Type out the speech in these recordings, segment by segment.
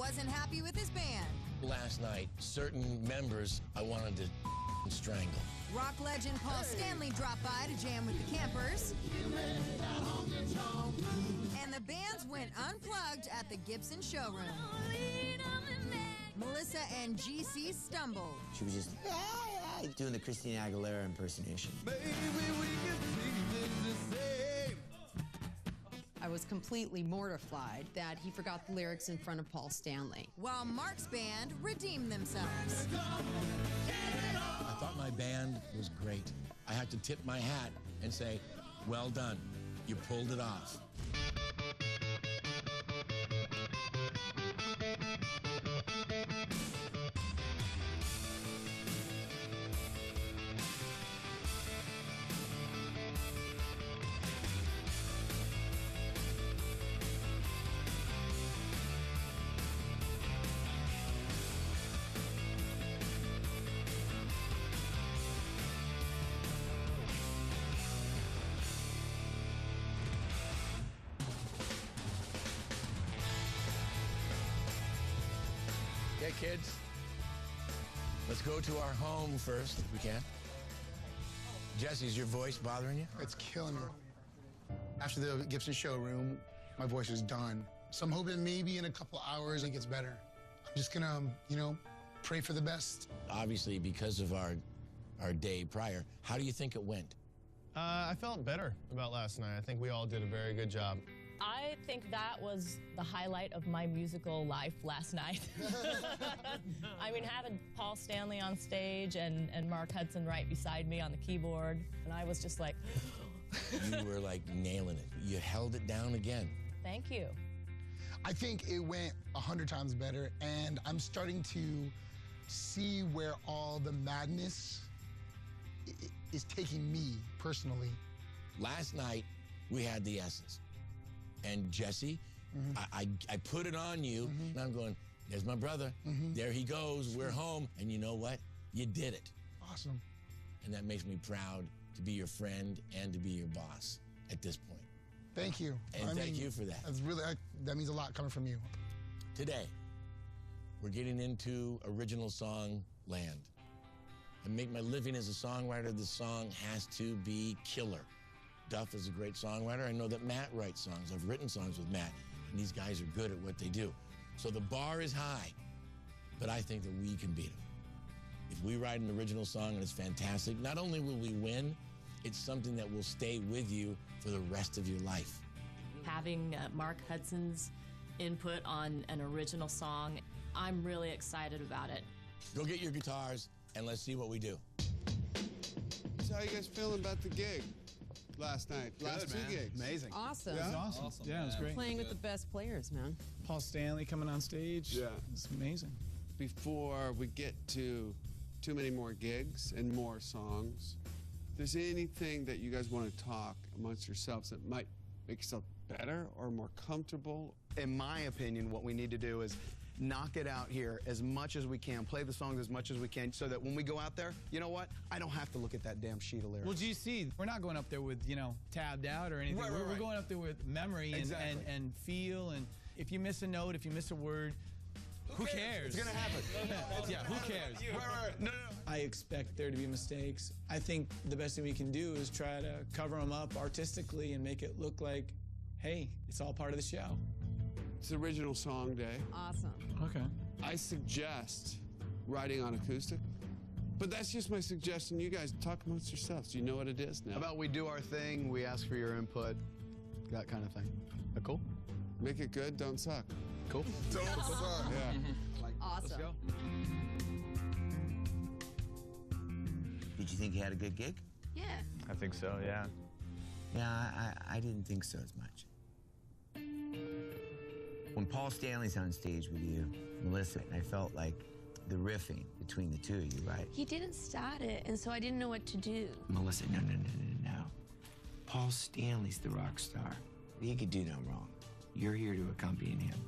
wasn't happy with his band. Last night, certain members I wanted to strangle. Rock legend Paul Stanley dropped by to jam with the Campers. And the bands went unplugged at the Gibson showroom. Melissa and GC stumbled. She was just doing the Christina Aguilera impersonation. I was completely mortified that he forgot the lyrics in front of Paul Stanley. While Mark's band redeemed themselves. I thought my band was great. I had to tip my hat and say, well done. You pulled it off. Okay, kids, let's go to our home first, if we can. Jesse, is your voice bothering you? It's killing me. After the Gibson showroom, my voice is done. So I'm hoping maybe in a couple hours it gets better. I'm just gonna, pray for the best. Obviously, because of our day prior, how do you think it went? I felt better about last night. I think we all did a very good job. I think that was the highlight of my musical life last night. I mean, having Paul Stanley on stage and Mark Hudson right beside me on the keyboard, and I was just like... You were like nailing it. You held it down again. Thank you. I think it went 100 times better, and I'm starting to see where all the madness is taking me personally. Last night, we had the essence. And Jesse, I put it on you, and I'm going, there's my brother. There he goes. We're home. And you know what? You did it. Awesome. And that makes me proud to be your friend and to be your boss at this point. Thank you. And thank you for that. That's really, that means a lot coming from you. Today, we're getting into original song land. I make my living as a songwriter. The song has to be killer. Duff is a great songwriter. I know that Matt writes songs. I've written songs with Matt, and these guys are good at what they do. So the bar is high, but I think that we can beat them. If we write an original song and it's fantastic, not only will we win, it's something that will stay with you for the rest of your life. Having Mark Hudson's input on an original song, I'm really excited about it. Go get your guitars, and let's see what we do. So how you guys feeling about the gig? Last night, last two gigs. Amazing. Awesome. Yeah? It was awesome. Yeah, it was great. Playing with the best players, man. Paul Stanley coming on stage. Yeah. It's amazing. Before we get to too many more gigs and more songs, if there's anything that you guys want to talk amongst yourselves that might make yourself better or more comfortable? In my opinion, what we need to do is knock it out here as much as we can, play the songs as much as we can, so that when we go out there, you know what? I don't have to look at that damn sheet of lyrics. Well, GC, we're not going up there with, tabbed out or anything. We're going up there with memory and feel, and if you miss a note, if you miss a word, who cares? It's gonna happen. Yeah, who cares? Right. No. I expect there to be mistakes. I think the best thing we can do is try to cover them up artistically and make it look like, hey, it's all part of the show. It's original song day. Awesome. Okay. I suggest writing on acoustic, but that's just my suggestion. You guys talk amongst yourselves. Do you know what it is now? How about we do our thing, we ask for your input, that kind of thing. That cool? Make it good, don't suck. Cool. Don't suck. Yeah. Awesome. Did you think you had a good gig? Yeah. I think so, yeah. Yeah, I didn't think so as much. When Paul Stanley's on stage with you, Melissa, I felt like the riffing between the two of you, right? He didn't start it, and so I didn't know what to do. Melissa, no. Paul Stanley's the rock star. He could do no wrong. You're here to accompany him.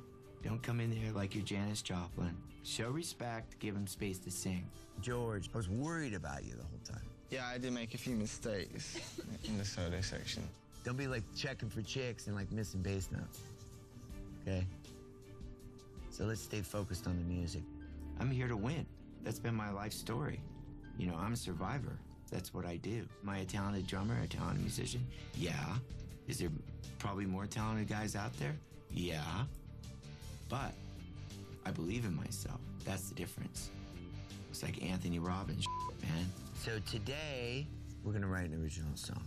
Don't come in there like you're Janis Joplin. Show respect, give him space to sing. George, I was worried about you the whole time. Yeah, I did make a few mistakes in the solo section. Don't be like checking for chicks and like missing bass notes, okay? So let's stay focused on the music. I'm here to win. That's been my life story. You know, I'm a survivor. That's what I do. Am I a talented drummer, a talented musician? Yeah. Is there probably more talented guys out there? Yeah. But I believe in myself. That's the difference. It's like Anthony Robbins, man. So today, we're gonna write an original song,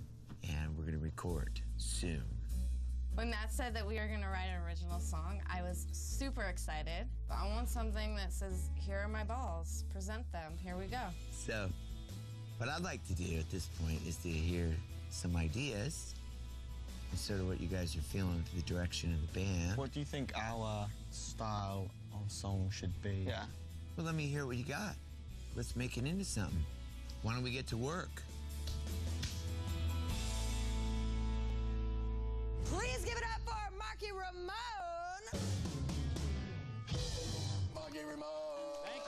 and we're gonna record soon. When Matt said that we were going to write an original song, I was super excited. But I want something that says, here are my balls, present them, here we go. So, what I'd like to do at this point is to hear some ideas and sort of what you guys are feeling for the direction of the band. What do you think our style of song should be? Yeah. Well, let me hear what you got. Let's make it into something. Why don't we get to work? Please give it up for Marky Ramone. Marky Ramone. Thank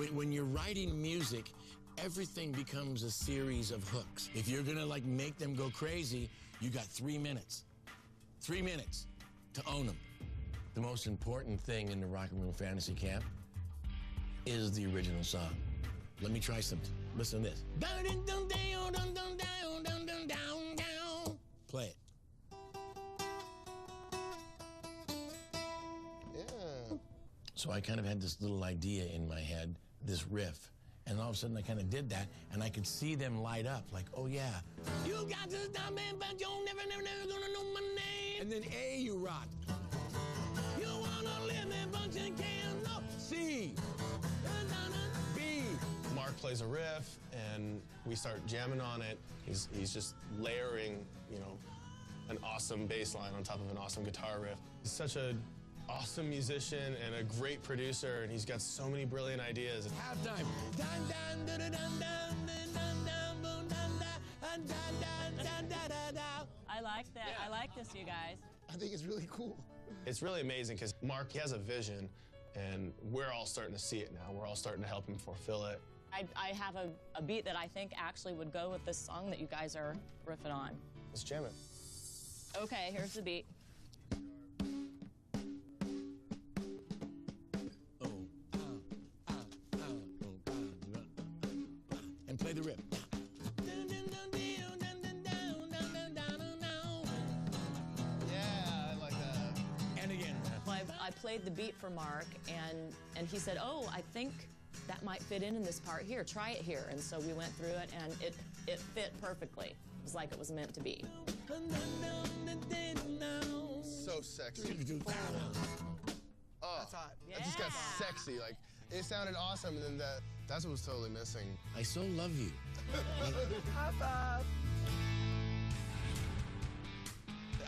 you. When you're writing music, everything becomes a series of hooks. If you're gonna like make them go crazy, you got 3 minutes. 3 minutes to own them. The most important thing in the Rock and Roll Fantasy Camp is the original song. Let me try something. Listen to this. Play it. Yeah. So I kind of had this little idea in my head, this riff, and all of a sudden I kind of did that, and I could see them light up, like, oh yeah. You got to stop me, but you're never gonna know my name. And then A, you rock. You wanna live me, but you can't know. C. B. Mark plays a riff, and we start jamming on it. He's just layering, you know, an awesome bass line on top of an awesome guitar riff. He's such an awesome musician and a great producer, and he's got so many brilliant ideas. Halftime. I like that. I like this, you guys. I think it's really cool. It's really amazing because Mark, he has a vision, and we're all starting to see it now. We're all starting to help him fulfill it. I have a beat that I think actually would go with this song that you guys are riffing on. Let's jam it. Okay, here's the beat. And play the riff. Yeah, I like that. And again. Well, I played the beat for Mark, and he said, oh, I think that might fit in this part here. Try it here. And so we went through it, and it fit perfectly. It was like it was meant to be. So sexy. Oh, That's hot. It just got sexy. Like, it sounded awesome, and then that's what was totally missing. I so love you. High five.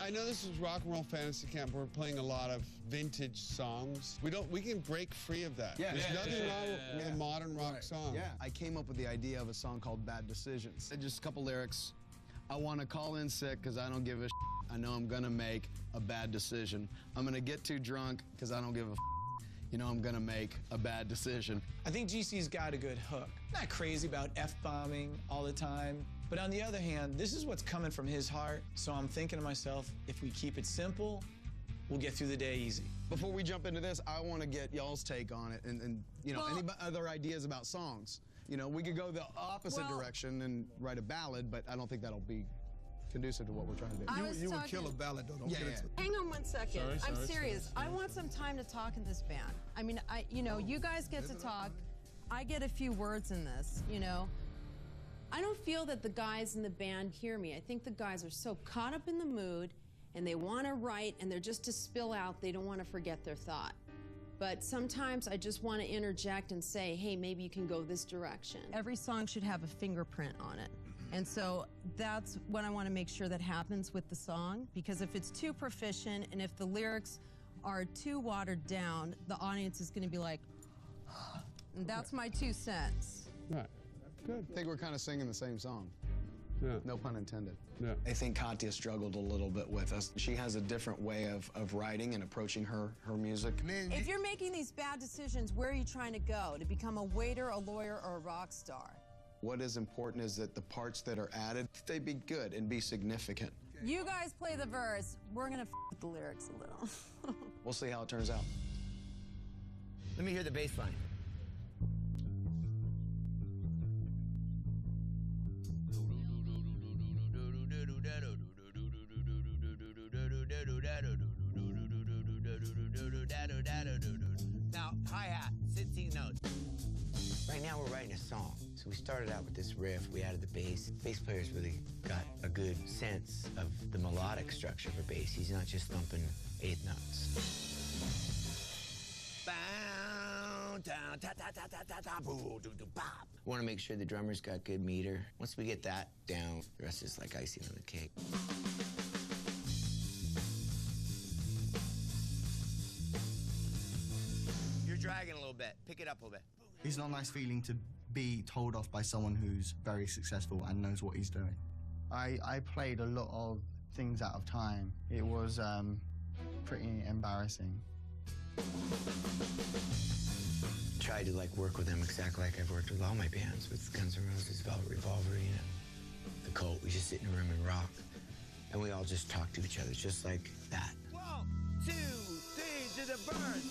I know this is Rock and Roll Fantasy Camp. We're playing a lot of vintage songs. We can break free of that. Yeah. There's nothing wrong with a modern rock song. Yeah. I came up with the idea of a song called Bad Decisions. Just a couple lyrics. I want to call in sick because I don't give a shit. I know I'm going to make a bad decision. I'm going to get too drunk because I don't give a you know I'm going to make a bad decision. I think GC's got a good hook. Not crazy about F-bombing all the time, but on the other hand, this is what's coming from his heart, so I'm thinking to myself, if we keep it simple, we'll get through the day easy. Before we jump into this, I want to get y'all's take on it and you know, any other ideas about songs. You know, we could go the opposite direction and write a ballad, but I don't think that'll be conducive to what we're trying to do. You would kill a ballad, though. Don't get into it. Hang on one second. I'm serious. Sorry. I want some time to talk in this band. I mean, you know, you guys get to talk. I get a few words in this, you know. I don't feel that the guys in the band hear me. I think the guys are so caught up in the mood, and they want to write, and they're just to spill out. They don't want to forget their thought. But sometimes I just want to interject and say, hey, maybe you can go this direction. Every song should have a fingerprint on it. And so that's what I want to make sure that happens with the song, because if it's too proficient and if the lyrics are too watered down, the audience is going to be like, and that's my 2 cents. Right. Good. I think we're kind of singing the same song. Yeah. No pun intended. Yeah. I think Katya struggled a little bit with us. She has a different way of writing and approaching her music. If you're making these bad decisions, where are you trying to go? To become a waiter, a lawyer, or a rock star? What is important is that the parts that are added, they be good and be significant. You guys play the verse. We're gonna f with the lyrics a little. We'll see how it turns out. Let me hear the bass line. Now, hi-hat, 16 notes. Right now we're writing a song. So we started out with this riff, we added the bass. Bass player's really got a good sense of the melodic structure of a bass. He's not just thumping 8 notes. Want to make sure the drummer's got good meter. Once we get that down, the rest is like icing on the cake. You're dragging a little bit. Pick it up a little bit. It's not a nice feeling to be told off by someone who's very successful and knows what he's doing. I played a lot of things out of time. It was pretty embarrassing. Tried to work with them exactly like I've worked with all my bands, with Guns N' Roses, Velvet Revolver, you know, The Cult. We just sit in a room and rock, and we all just talk to each other, just like that. 1, 2, 3 to the burn.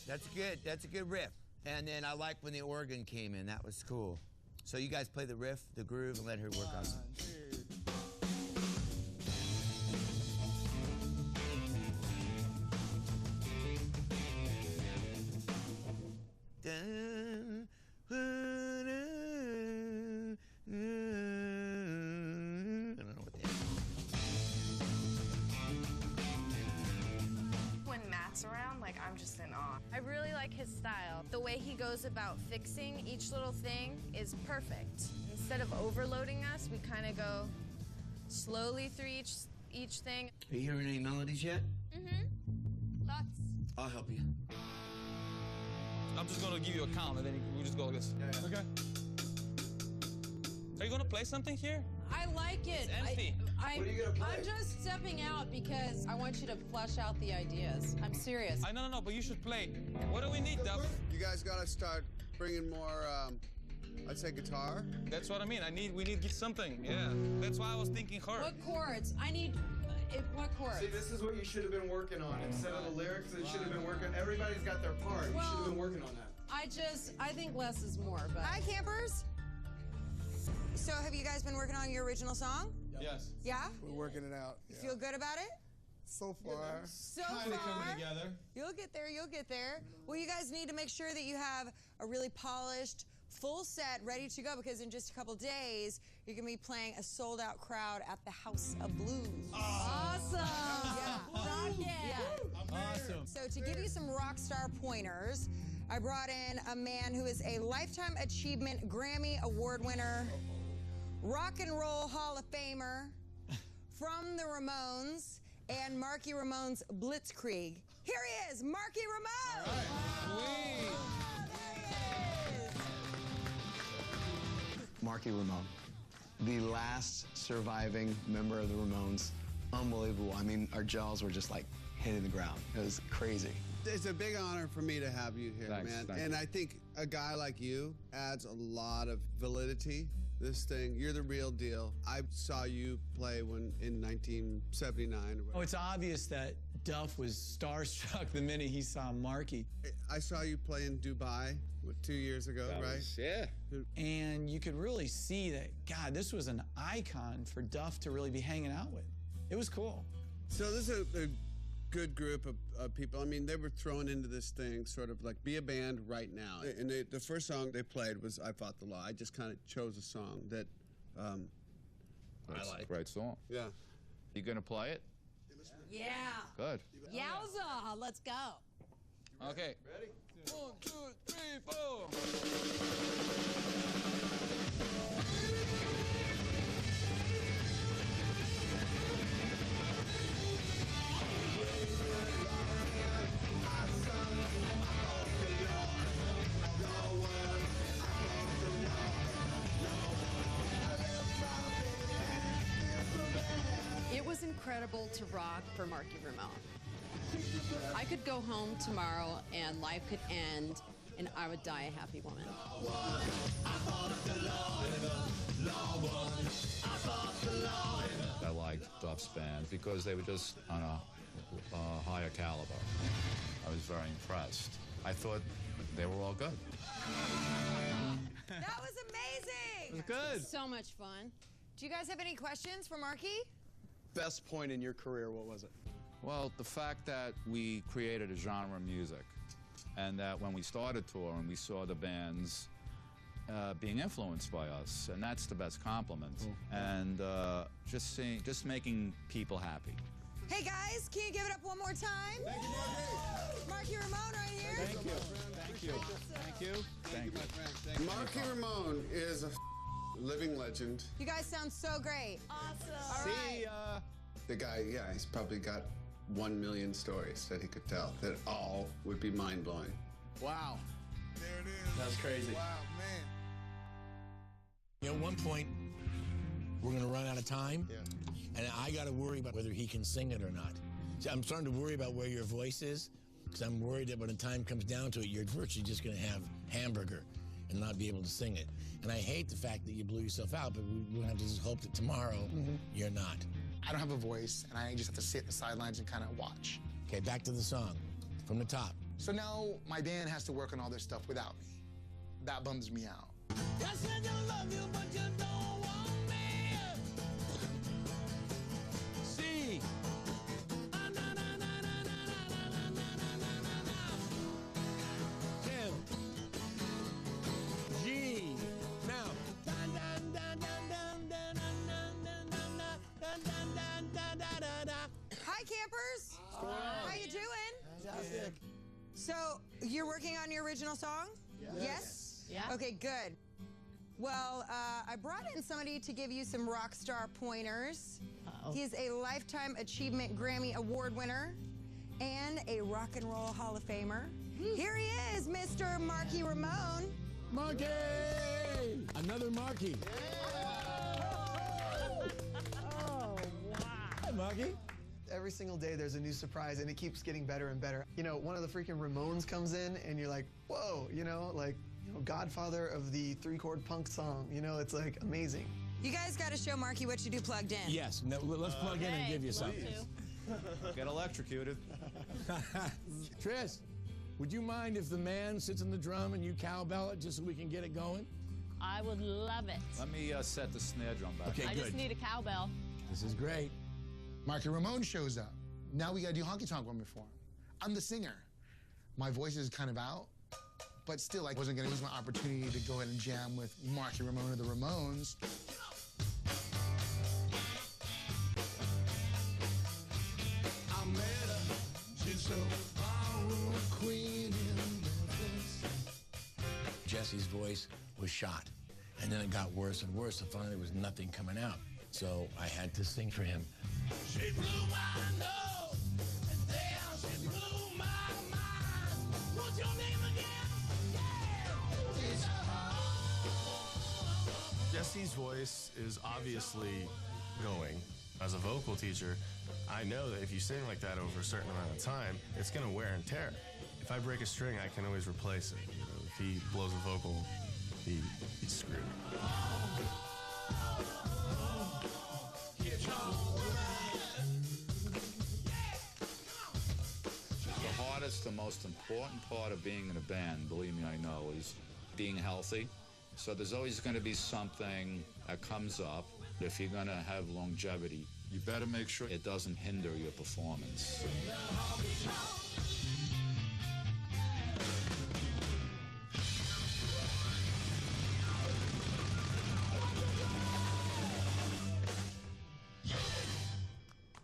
That's good. That's a good riff. And then I like when the organ came in. That was cool. So you guys play the riff, the groove, and let her work on it. When Matt's around, I'm just in awe. I really like his style. The way he goes about fixing each little thing is perfect. Instead of overloading us, we kind of go slowly through each thing. Are you hearing any melodies yet? Mm-hmm. Lots. I'll help you. I'm just gonna give you a count, and then we just go like this. Yeah. Okay. Are you gonna play something here? I like it. It's empty. What are you gonna play? I'm just stepping out because I want you to flesh out the ideas. I'm serious. No, but you should play. What do we need, Duff? You guys gotta start bringing more, I'd say guitar. That's what I mean. We need something. Yeah. That's why I was thinking her. What chords? I need. What chords? See, this is what you should have been working on. Instead of the lyrics, it should have been working. Everybody's got their part. You should have been working on that. I think less is more, but. Hi, campers. So have you guys been working on your original song? Yes. Yeah? We're working it out. You feel good about it? So far. So Kinda far. coming together. You'll get there, you'll get there. Well, you guys need to make sure that you have a really polished, full set ready to go, because in just a couple days, you're gonna be playing a sold-out crowd at the House of Blues. Awesome. Yeah. Rock it. Yeah. Awesome. So to give you some rock star pointers, I brought in a man who is a Lifetime Achievement Grammy Award winner, Rock and Roll Hall of Famer, from the Ramones, and Marky Ramone's Blitzkrieg. Here he is, Marky Ramone! All right. Sweet. Marky Ramone, the last surviving member of the Ramones. Unbelievable. I mean, our jaws were just hitting the ground. It was crazy. It's a big honor for me to have you here, Thanks, man. thank And you. I think a guy like you adds a lot of validity. This thing, you're the real deal. I saw you play in 1979. Oh, it's obvious that Duff was starstruck the minute he saw Marky. I saw you play in Dubai 2 years ago, right? Yeah. And you could really see that, God, this was an icon for Duff to really be hanging out with. It was cool. So this is a good group of people. I mean, they were thrown into this thing, sort of be a band right now. And the first song they played was I Fought the Law. I just kind of chose a song that That's a great song. Yeah. You gonna play it? Yeah. Good. Yowza. Let's go. Okay. Ready? 1, 2, 3, 4. It was incredible to rock for Marky Ramone. I could go home tomorrow and life could end and I would die a happy woman. I like Duff's band because they were just on a higher caliber. I was very impressed. I thought they were all good. That was amazing. It was good. So much fun. Do you guys have any questions for Marky? Best point in your career, what was it? Well, the fact that we created a genre of music and that when we started touring, we saw the bands being influenced by us, and that's the best compliment. And just making people happy. Hey guys, can you give it up one more time? Thank you, Marky. Marky Ramone right here. Thank you. Thank you. Thank you. Thank you. Thank you. Marky Ramone is a living legend. You guys sound so great. Awesome. All right. The guy, yeah, he's probably got 1 million stories that he could tell that all would be mind-blowing. Wow. There it is. That was crazy. Wow, man. You know, at one point, we're going to run out of time, and I got to worry about whether he can sing it or not. See, I'm starting to worry about where your voice is, because I'm worried that when the time comes down to it, you're virtually just going to have hamburger and not be able to sing it. And I hate the fact that you blew yourself out, but we'll have to just hope that tomorrow you're not. I don't have a voice, and I just have to sit in the sidelines and kind of watch. Okay, back to the song, from the top. So now my band has to work on all their stuff without me. That bums me out. C. M. G. Now. Hi, campers. How you doing? Fantastic. So, you're working on your original song? Yes? Yeah. Okay, good. Well, I brought in somebody to give you some rock star pointers. He's a Lifetime Achievement Grammy Award winner and a Rock and Roll Hall of Famer. Here he is, Mr. Marky Ramone. Marky! Another Marky. Oh, wow. Hi, Marky. Every single day there's a new surprise and it keeps getting better and better. You know, one of the freaking Ramones comes in and you're like, whoa, you know, like, godfather of the 3-chord punk song. You know, it's like amazing. You guys got to show Marky what you do plugged in. Yes, no, let's plug in and give you something. Get electrocuted. Tris, would you mind if the man sits on the drum and you cowbell it just so we can get it going? I would love it. Let me set the snare drum back. Okay, I good. just need a cowbell. This is great. Marky Ramone shows up. Now we gotta do Honky Tonk Woman for him. I'm the singer. My voice is kind of out, but still, I wasn't gonna lose my opportunity to go ahead and jam with Marky Ramone of the Ramones. I met her, she's so ballroom queen in Memphis. Jesse's voice was shot, and then it got worse and worse, and finally there was nothing coming out. So I had to sing for him. She blew my nose, and then she blew my mind. What's your name again? Jesse's voice is obviously going. As a vocal teacher, I know that if you sing like that over a certain amount of time, it's gonna wear and tear. If I break a string, I can always replace it. You know, if he blows a vocal, he's screwed. The hardest, the most important part of being in a band, believe me, I know, is being healthy. So there's always going to be something that comes up. If you're going to have longevity, you better make sure it doesn't hinder your performance.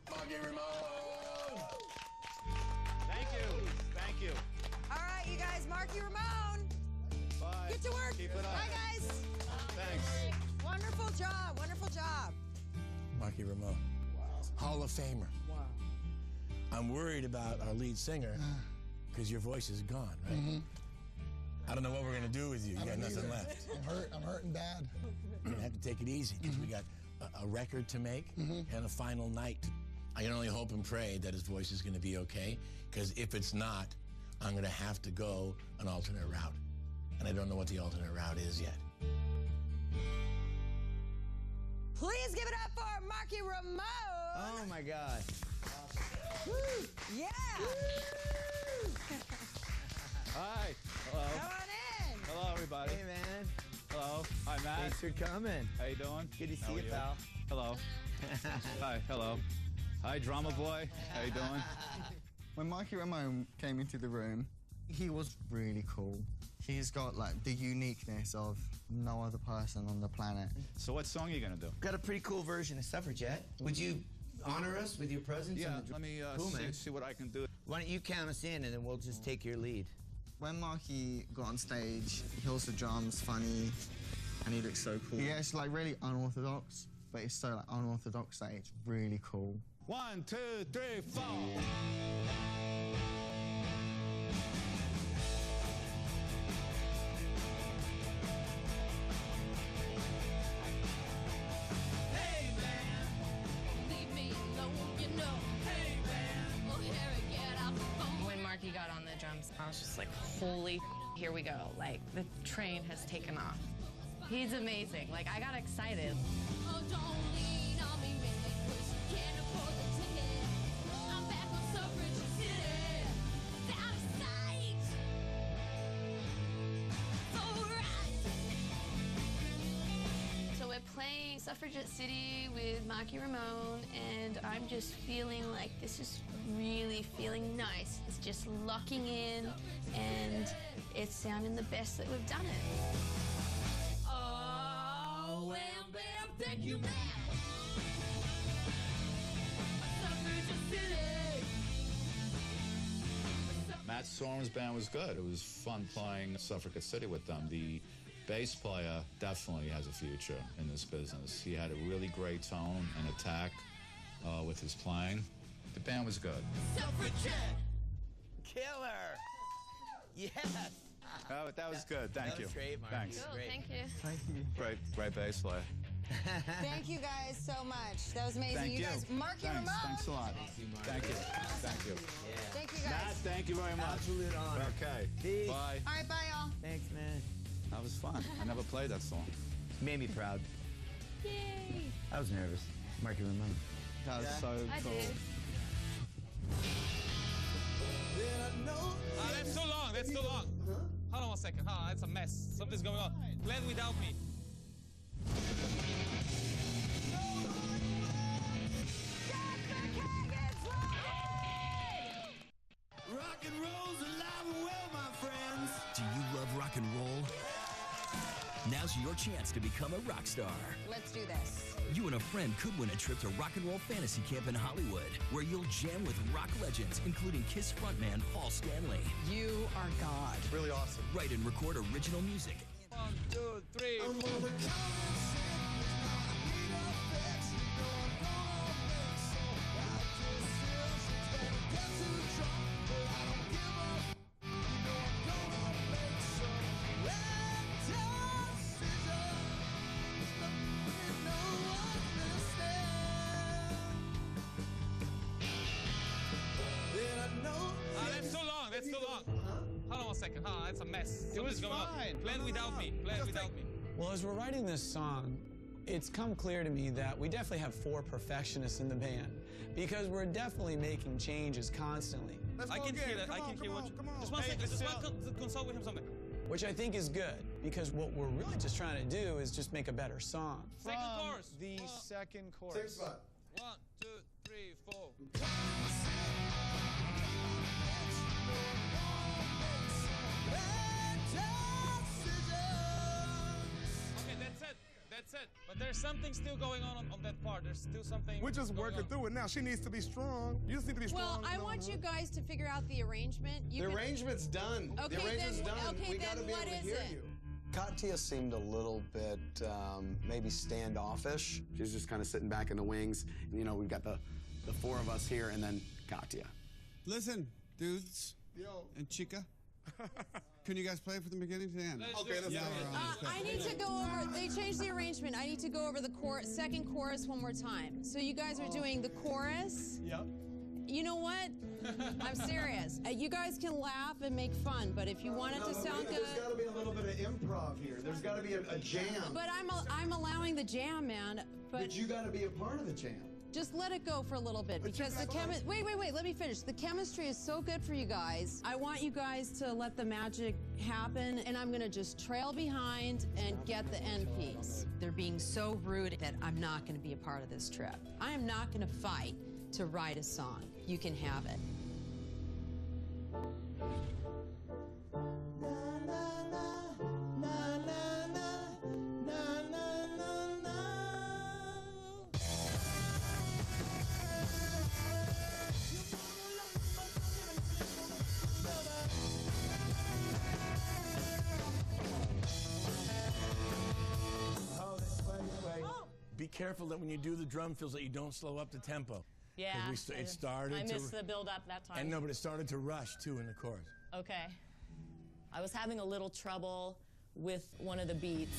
Marky Ramone! Thank you. Thank you. All right, you guys, Marky Ramone. Bye. Get to work. Keep it up. Bye, guys. Thanks. Wonderful job. Wonderful job. Marky Ramone. Hall of Famer. Wow. I'm worried about our lead singer because your voice is gone, right? I don't know what we're going to do with you. You got nothing left. I'm hurting bad. You're going to have to take it easy because we got a record to make and a final night. I can only hope and pray that his voice is going to be okay, because if it's not, I'm going to have to go an alternate route. And I don't know what the alternate route is yet. Please give it up for Marky Ramone. Oh my God. Woo. Yeah. Hi. Hello. Come on in. Hello, everybody. Hey, man. Hello. Hi, Matt. Thanks for coming. How you doing? Good to see How you, are pal. Hello. Hi. Hello. Hi, Drama Boy. How you doing? When Marky Ramone came into the room, he was really cool. He's got like the uniqueness of no other person on the planet. So what song are you gonna do? Got a pretty cool version of Suffragette. Would you honor us with your presence? Yeah, let me Cool, man. see what I can do. Why don't you count us in and then we'll just take your lead. When Marky got on stage, he holds the drums funny, and he looks so cool. Yeah, it's like really unorthodox, but it's so like unorthodox that it's really cool. 1, 2, 3, 4. Hey man, leave me alone, you know. Hey man, oh Harry, get out the phone. When Marky got on the drums, I was just like, holy, here we go. Like, the train has taken off. He's amazing. Like, I got excited. Oh, don't lean on me, really, 'cause you can't afford the ticket. I'm back on Suffragette City, out of sight. So right. So we're playing Suffragette City with Marky Ramone, and I'm just feeling like this is really feeling nice. It's just locking in, and it's sounding the best that we've done it. Oh, wham, bam, thank you, ma'am. Suffragette City. Matt Soren's band was good. It was fun playing Suffragette City with them. The bass player definitely has a future in this business. He had a really great tone and attack with his playing. The band was good. Suffragette. Killer! Yes! Oh, that was good. Thank That you. was great, Marky. Thanks. Cool, Great. thank you. Thank you. Great bass player. Thank you guys so much. That was amazing. Thank you. guys, Marky Thanks. Ramone. Thanks a lot. Thank you. Thank you. Thank you guys. Matt, thank you very much. Absolute honor. Okay. Peace. Bye. All right, bye, y'all. Thanks, man. That was fun. I never played that song. Made me proud. Yay! I was nervous. Marky Ramone. That was so I cool. did. That's too long. That's too long. Hold on one second. It's a mess. Something's going on. Play it without me. Rock and roll's alive and well, my friends. Do you love rock and roll? Now's your chance to become a rock star. Let's do this. You and a friend could win a trip to Rock and Roll Fantasy Camp in Hollywood, where you'll jam with rock legends, including Kiss frontman Paul Stanley. You are God. Really awesome. Write and record original music. 1, 2, 3. That's too long. That's too long. Hold on one second. It's a mess. Something's going on. Play it without me. Play it without me. Well, as we're writing this song, it's come clear to me that we definitely have 4 perfectionists in the band because we're definitely making changes constantly. I can hear that. I can hear what you... Just one second. Just consult with him something. Which I think is good because what we're really just trying to do is just make a better song. Second chorus. The second chorus. Same spot. 1, 2, 3, 4. Okay, that's it. That's it. But there's something still going on that part. There's still something. We're just going working on. through it now. She needs to be strong. You just need to be Well, strong. I want you guys to figure out the arrangement. You The can- arrangement's done. Okay, the arrangement's then- done. okay, we gotta then be what able to is hear it? you. Katya seemed a little bit maybe standoffish. She was just kind of sitting back in the wings. You know, we've got the 4 of us here and then Katya. Listen, dudes and chica. Can you guys play from the beginning to the end? Okay, let's go. I need to go over. They changed the arrangement. I need to go over the second chorus one more time. So you guys are doing the chorus. Yep. You know what? I'm serious. You guys can laugh and make fun, but if you want it to sound good. There's got to be a little bit of improv here. There's got to be a jam. But I'm allowing the jam, man. But you got to be a part of the jam. just let it go for a little bit because the chemistry. Wait, let me finish. The chemistry is so good for you guys. I want you guys to let the magic happen, and I'm gonna just trail behind and get the end piece. They're being so rude that I'm not gonna be a part of this trip. I am not gonna fight to write a song. You can have it. Be careful that when you do the drum fills that you don't slow up the tempo. Yeah. It started I missed the build up that time. And no, but it started to rush too in the chorus. Okay. I was having a little trouble with one of the beats.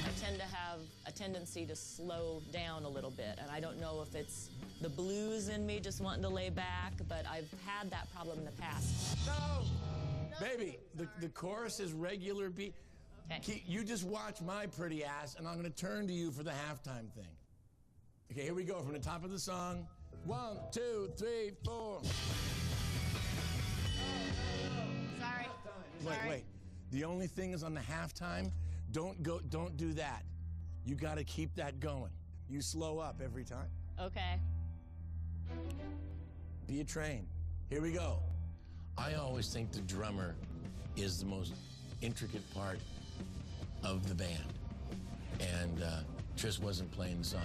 I tend to have a tendency to slow down a little bit, and I don't know if it's the blues in me just wanting to lay back, but I've had that problem in the past. No! Baby, the chorus is regular beat. Okay. You just watch my pretty ass, and I'm going to turn to you for the halftime thing. Okay, here we go from the top of the song. 1, 2, 3, 4. Sorry. Wait. The only thing is on the halftime, don't do that. You got to keep that going. You slow up every time. Okay. Be a train. Here we go. I always think the drummer is the most intricate part of the band. And Tris wasn't playing the song.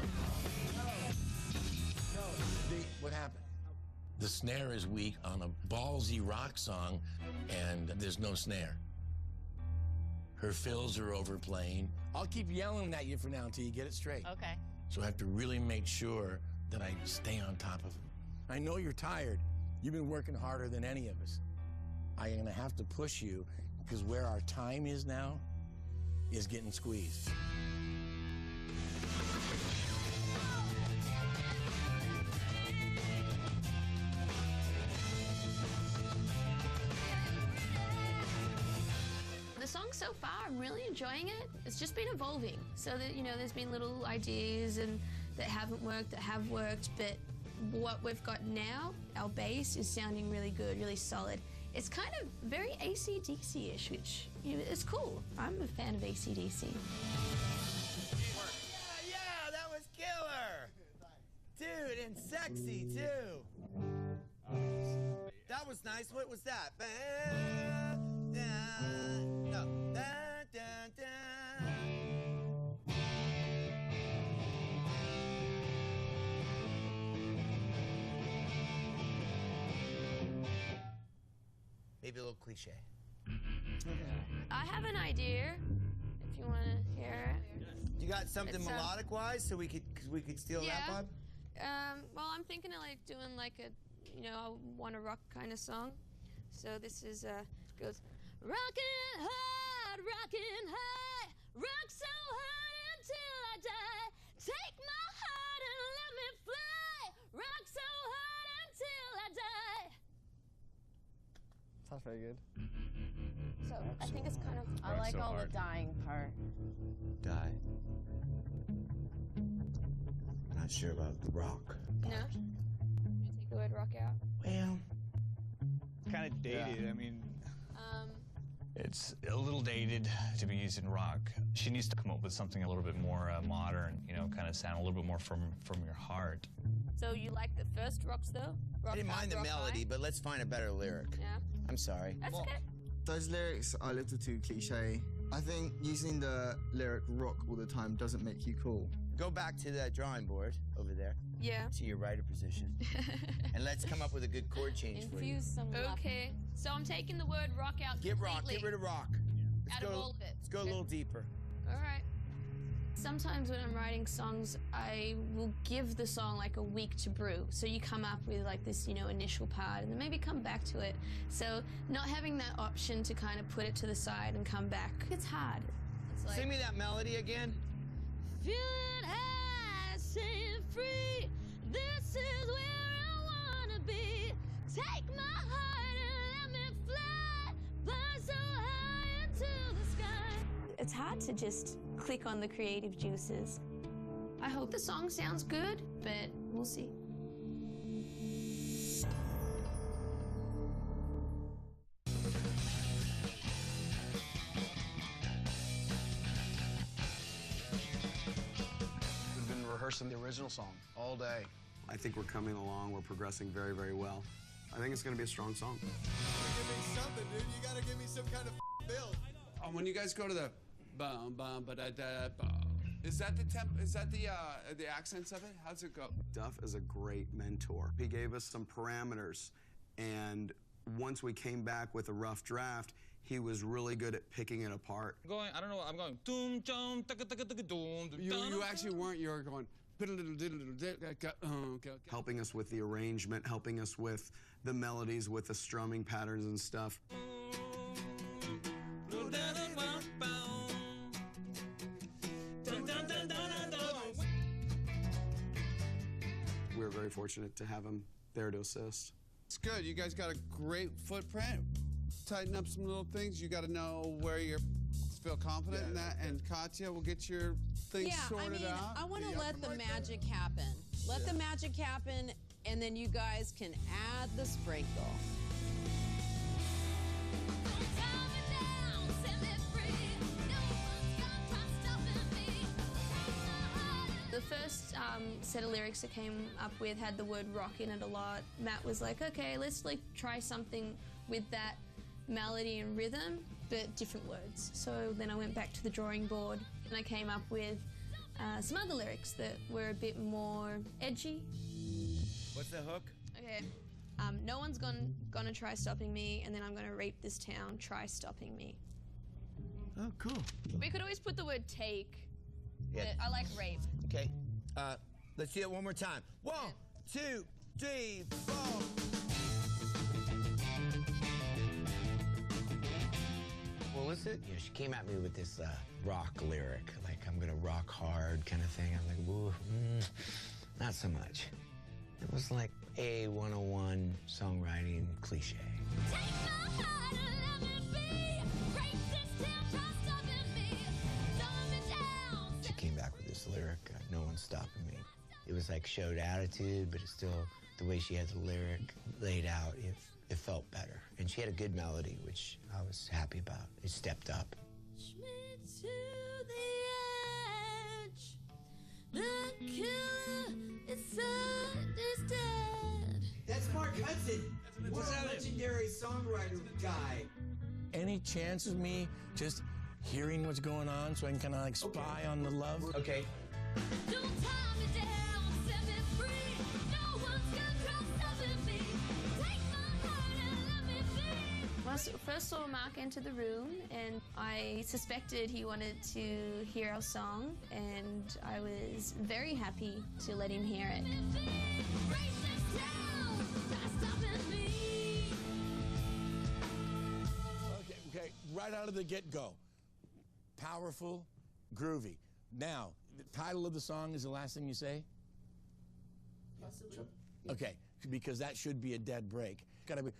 What happened? The snare is weak on a ballsy rock song, and there's no snare. Her fills are overplaying. I'll keep yelling at you for now until you get it straight. Okay. So I have to really make sure that I stay on top of it. I know you're tired. You've been working harder than any of us. I'm gonna have to push you because where our time is now is getting squeezed. The song so far, I'm really enjoying it. It's just been evolving. So that, you know, there's been little ideas and that haven't worked, that have worked, but what we've got now, our bass is sounding really good, really solid. It's kind of very AC/DC-ish, which, you know, is cool. I'm a fan of AC/DC. Yeah, that was killer! Dude, and sexy, too. That was nice. What was that? No. Maybe a little cliche. I have an idea, if you want to hear it. You got something It's, melodic-wise, so we could steal that vibe? Well, I'm thinking of like doing like a, you know, I want to rock kind of song. So this is goes rockin' hard, rockin' high, rock so hard until I die. Take my heart and let me fly, rock so hard until I die. Sounds very good. So I think it's kind of. I like all the dying part. Die. I'm not sure about the rock. No. You take the word rock out. Well, kind of dated. I mean, Um. it's a little dated to be used in rock. She needs to come up with something a little bit more modern, you know, kind of sound a little bit more from your heart. So you like the first rocks though? Rock I didn't hard, mind the rock melody, high? but let's find a better lyric. Yeah. I'm sorry. That's okay. Those lyrics are a little too cliche. I think using the lyric rock all the time doesn't make you cool. Go back to that drawing board over there. Yeah. To your writer position. And let's come up with a good chord change for you. Infuse some. Okay. So I'm taking the word rock out Get rock. completely. Get rid of rock. Out of all of it. Let's go a little deeper. All right. Sometimes when I'm writing songs, I will give the song like a week to brew. So you come up with like this, you know, initial part and then maybe come back to it. So not having that option to kind of put it to the side and come back, it's hard. It's like, Sing me that melody again. feeling high, saying free. This is where I wanna be. Take my heart and let me fly. Fly so high into the sky. It's hard to just click on the creative juices. hope the song sounds good, but we'll see. We've been rehearsing the original song all day. I think we're coming along. We're progressing very, very well. I think it's going to be a strong song. Give me something, dude. You gotta give me some kind of build. When you guys go to the bum bum ba da da bum, is that the the accents of it? How's it go? Duff is a great mentor. He gave us some parameters, and once we came back with a rough draft, he was really good at picking it apart. I don't know, I'm going. Doom, jum, taka, taka, taka, doom, You actually weren't. You were going. Helping us with the arrangement, helping us with the melodies, with the strumming patterns and stuff. We're very fortunate to have him there to assist. It's good. You guys got a great footprint. Tighten up some little things. You got to know where you feel confident in that. And Katya will get your things sorted out. I want to let the magic happen. Let the magic happen, and then you guys can add the sprinkle. The first set of lyrics I came up with had the word rock in it a lot. Matt was like, okay, let's try something with that melody and rhythm, but different words. So then I went back to the drawing board and I came up with some other lyrics that were a bit more edgy. What's the hook? Okay. No one's gonna try stopping me, and then I'm gonna rape this town. Try stopping me. Oh, cool. We could always put the word take. Yeah. But I like rape. Okay. Let's see it one more time. 1, 2, 3, 4. Well, listen, she came at me with this rock lyric, like I'm gonna rock hard kind of thing. I'm like, whoa, not so much. It was like a 101 songwriting cliche. She came back with this lyric, no one's stopping me. It was like showed attitude, but it's still the way she had the lyric laid out, it felt better. And she had a good melody, which I was happy about. It stepped up. That's Mark Hudson. What a legendary songwriter guy. Any chance of me just hearing what's going on so I can kind of like spy on the love? Okay. First saw Mark enter the room, and I suspected he wanted to hear our song, and I was very happy to let him hear it. Okay, right out of the get-go. Powerful, groovy. Now, the title of the song is the last thing you say? Okay, because that should be a dead break. Gotta be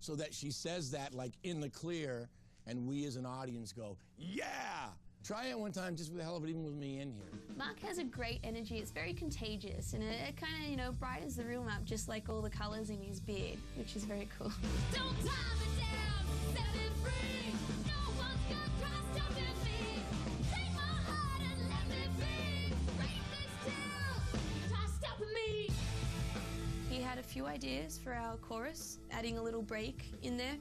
so that she says that like in the clear, and we as an audience go, yeah! Try it one time just for the hell of it, even with me in here. Mark has a great energy. It's very contagious, and it kind of, brightens the room up just like all the colors in his beard, which is very cool. Don't time it down, set it free. No one's gonna try stopping me. Take my heart and let me be. Break this down, try stopping me. He had a few ideas for our chorus, adding a little break in there,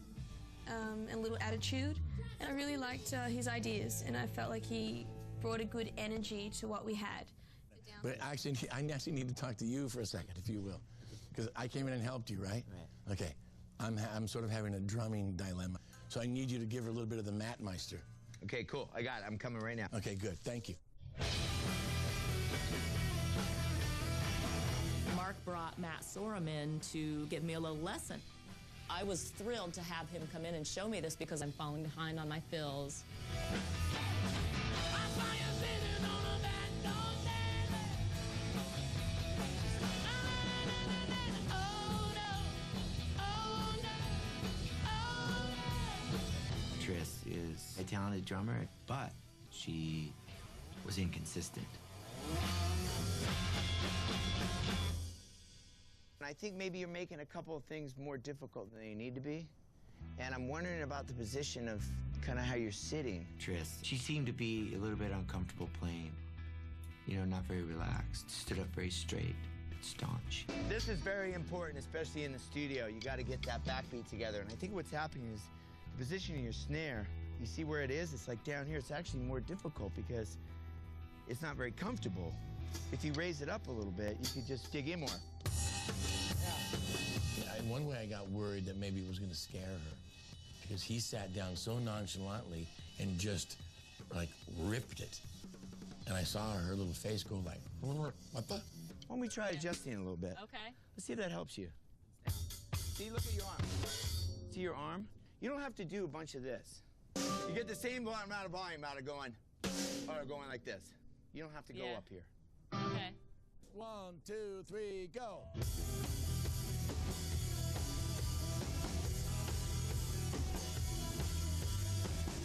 and a little attitude. And I really liked his ideas, and I felt like he brought a good energy to what we had. But actually, I actually need to talk to you for a second, if you will, because I came in and helped you, right? Right. Okay. I'm sort of having a drumming dilemma, so I need you to give her a little bit of the Mattmeister. Okay, cool. I got it. I'm coming right now. Okay, good. Thank you. Mark brought Matt Sorum in to give me a little lesson. I was thrilled to have him come in and show me this because I'm falling behind on my fills. Tris is a talented drummer, but she was inconsistent. I think maybe you're making a couple of things more difficult than you need to be. And I'm wondering about the position of kind of how you're sitting. Tris, she seemed to be a little bit uncomfortable playing. You know, not very relaxed, stood up very straight, staunch. This is very important, especially in the studio. You got to get that backbeat together. And I think what's happening is the position of your snare, you see where it is? It's like down here. It's actually more difficult because it's not very comfortable. If you raise it up a little bit, you could just dig in more. Yeah, in one way, I got worried that maybe it was going to scare her because he sat down so nonchalantly and just, like, ripped it. And I saw her little face go like, what the? Why don't we try adjusting a little bit? Okay. Let's see if that helps you. See, look at your arm. See your arm? You don't have to do a bunch of this. You get the same amount of volume out of going like this. You don't have to go up here. Okay. 1, 2, 3, go.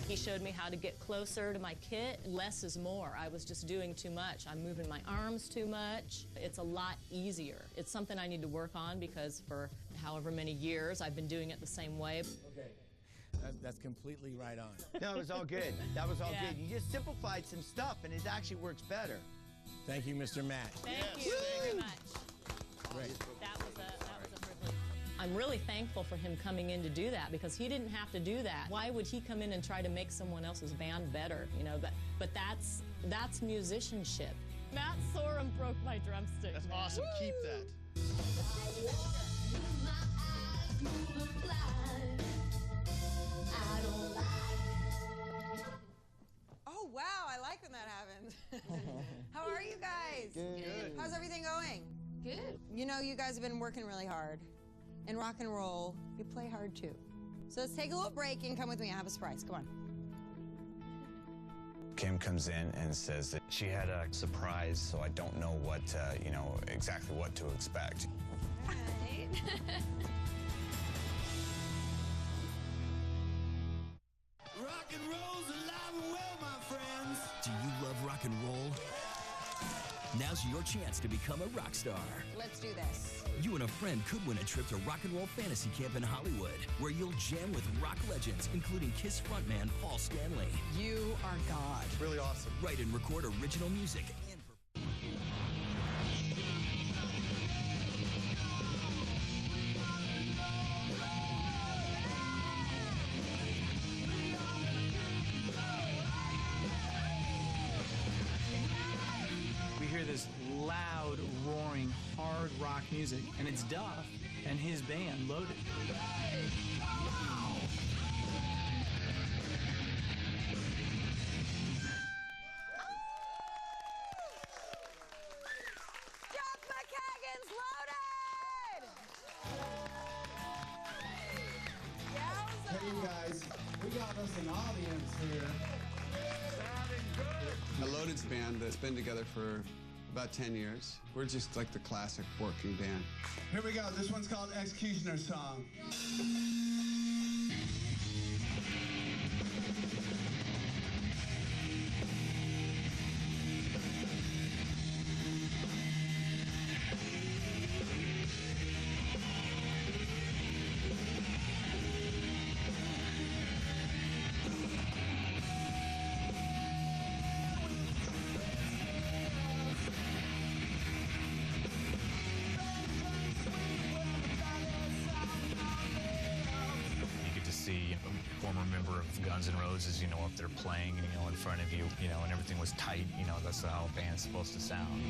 He showed me how to get closer to my kit. Less is more. I was just doing too much. I'm moving my arms too much. It's a lot easier. It's something I need to work on because for however many years I've been doing it the same way. Okay. That's completely right on. No, it was all good. That was all good. You just simplified some stuff, and it actually works better. Thank you, Mr. Matt. Thank you very much. Great. That was a privilege. I'm really thankful for him coming in to do that because he didn't have to do that. Why would he come in and try to make someone else's band better? You know, but that's musicianship. Matt Sorum broke my drumstick. That's awesome. Keep that. Oh, wow, I like when that happens. How are you guys? Good. How's everything going? Good. You know, you guys have been working really hard. In rock and roll, you play hard too. So let's take a little break and come with me. I have a surprise. Come on. Kim comes in and says that she had a surprise, so I don't know what, exactly what to expect. Right. Rock and roll's alive and well, my friends. Do you love rock and roll? Now's your chance to become a rock star. Let's do this. You and a friend could win a trip to Rock and Roll Fantasy Camp in Hollywood, where you'll jam with rock legends, including KISS frontman Paul Stanley. You are God. Really awesome. Write and record original music. We hear this loud, roaring, hard rock music, and it's Duff and his band, Loaded. Duff McKagan's Loaded! Hey, you guys, we got us an audience here. A Loaded's band that's been together for about 10 years. We're just like the classic working band. Here we go. This one's called Executioner Song. You get to see a former member of Guns N' Roses, up there playing, in front of you, and everything was tight. That's how a band's supposed to sound.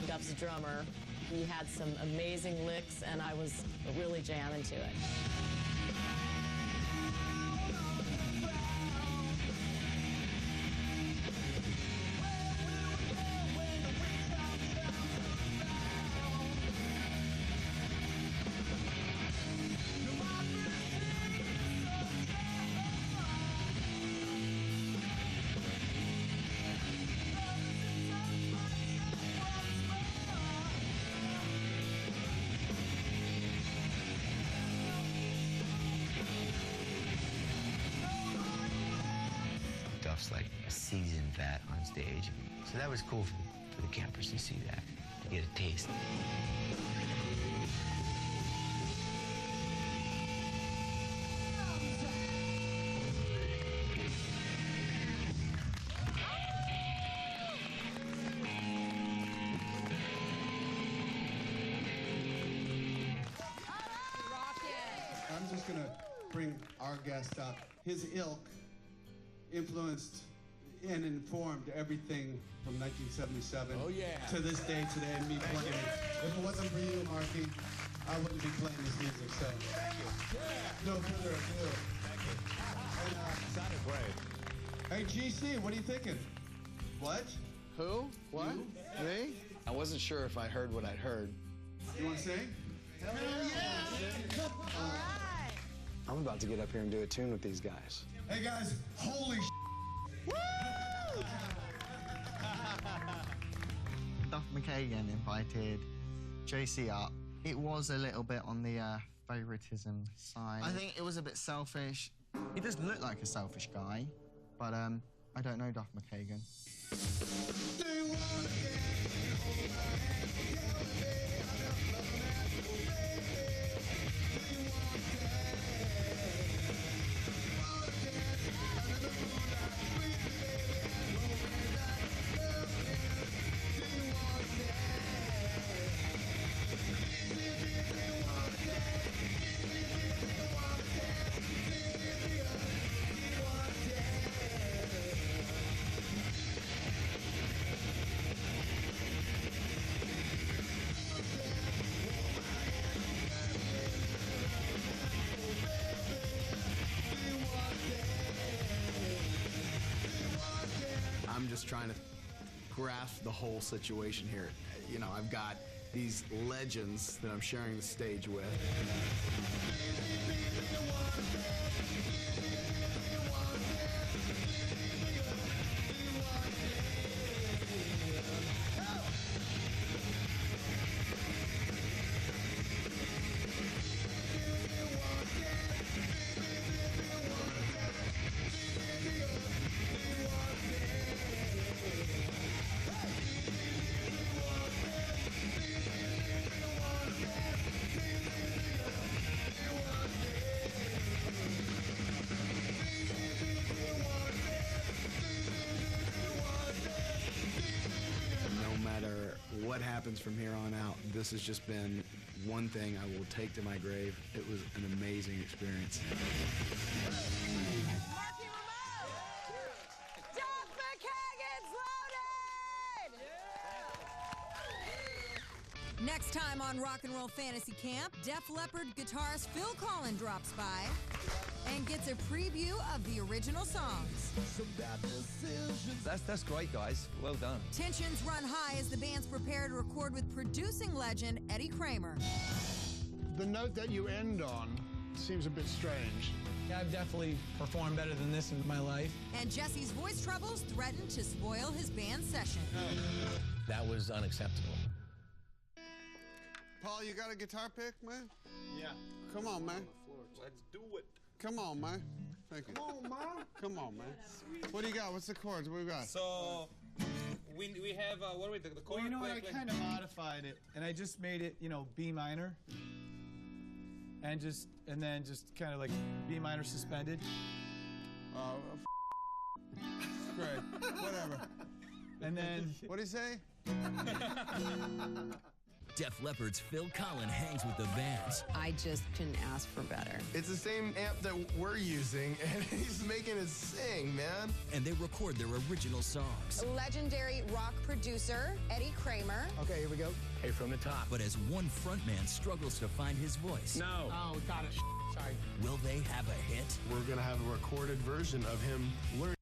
Duff's drummer. He had some amazing licks, and I was really jamming to it. Duff's like a seasoned vet on stage. So that was cool for the campers to see that, to get a taste. I'm just going to bring our guest up. His ilk influenced and informed everything from 1977 to this day today, and me playing it. If it wasn't for you, Marky, I wouldn't be playing this music, so no further ado. Sounded great. Hey, GC, what are you thinking? What? Who? What? Me? I wasn't sure if I heard what I'd heard. You want to sing? Hell yeah! I'm about to get up here and do a tune with these guys. Hey, guys, holy Duff McKagan invited JC up. It was a little bit on the favoritism side. I think it was a bit selfish. He does look like a selfish guy, but I don't know Duff McKagan. I'm just trying to grasp the whole situation here. You know, I've got these legends that I'm sharing the stage with. What happens from here on out, this has just been one thing I will take to my grave. It was an amazing experience. Duff McKagan's loaded! Next time on Rock and Roll Fantasy Camp, Def Leppard guitarist Phil Collen drops by and gets a preview of the original songs. That's great, guys. Well done. Tensions run high as the bands prepare to record with producing legend Eddie Kramer. The note that you end on seems a bit strange. Yeah, I've definitely performed better than this in my life. And Jesse's voice troubles threaten to spoil his band session. That was unacceptable. Paul, you got a guitar pick, man? Yeah. Come on, man. Let's do it. Come on, man. Thank you. Come on, man. Come on, man. What do you got? What's the chords? What do we got? So we have what are we the chord? Well, you know what? I kind of modified it, and I just made it, you know, B minor, and then just kind of like B minor suspended. Great. Whatever. And then what do you say? Def Leppard's Phil Collen hangs with the bands. I just couldn't ask for better. It's the same amp that we're using, and he's making us sing, man. And they record their original songs. Legendary rock producer Eddie Kramer. Okay, here we go. Hey, from the top. But as one frontman struggles to find his voice. No. Oh, got it. Sorry. Will they have a hit? We're going to have a recorded version of him learning.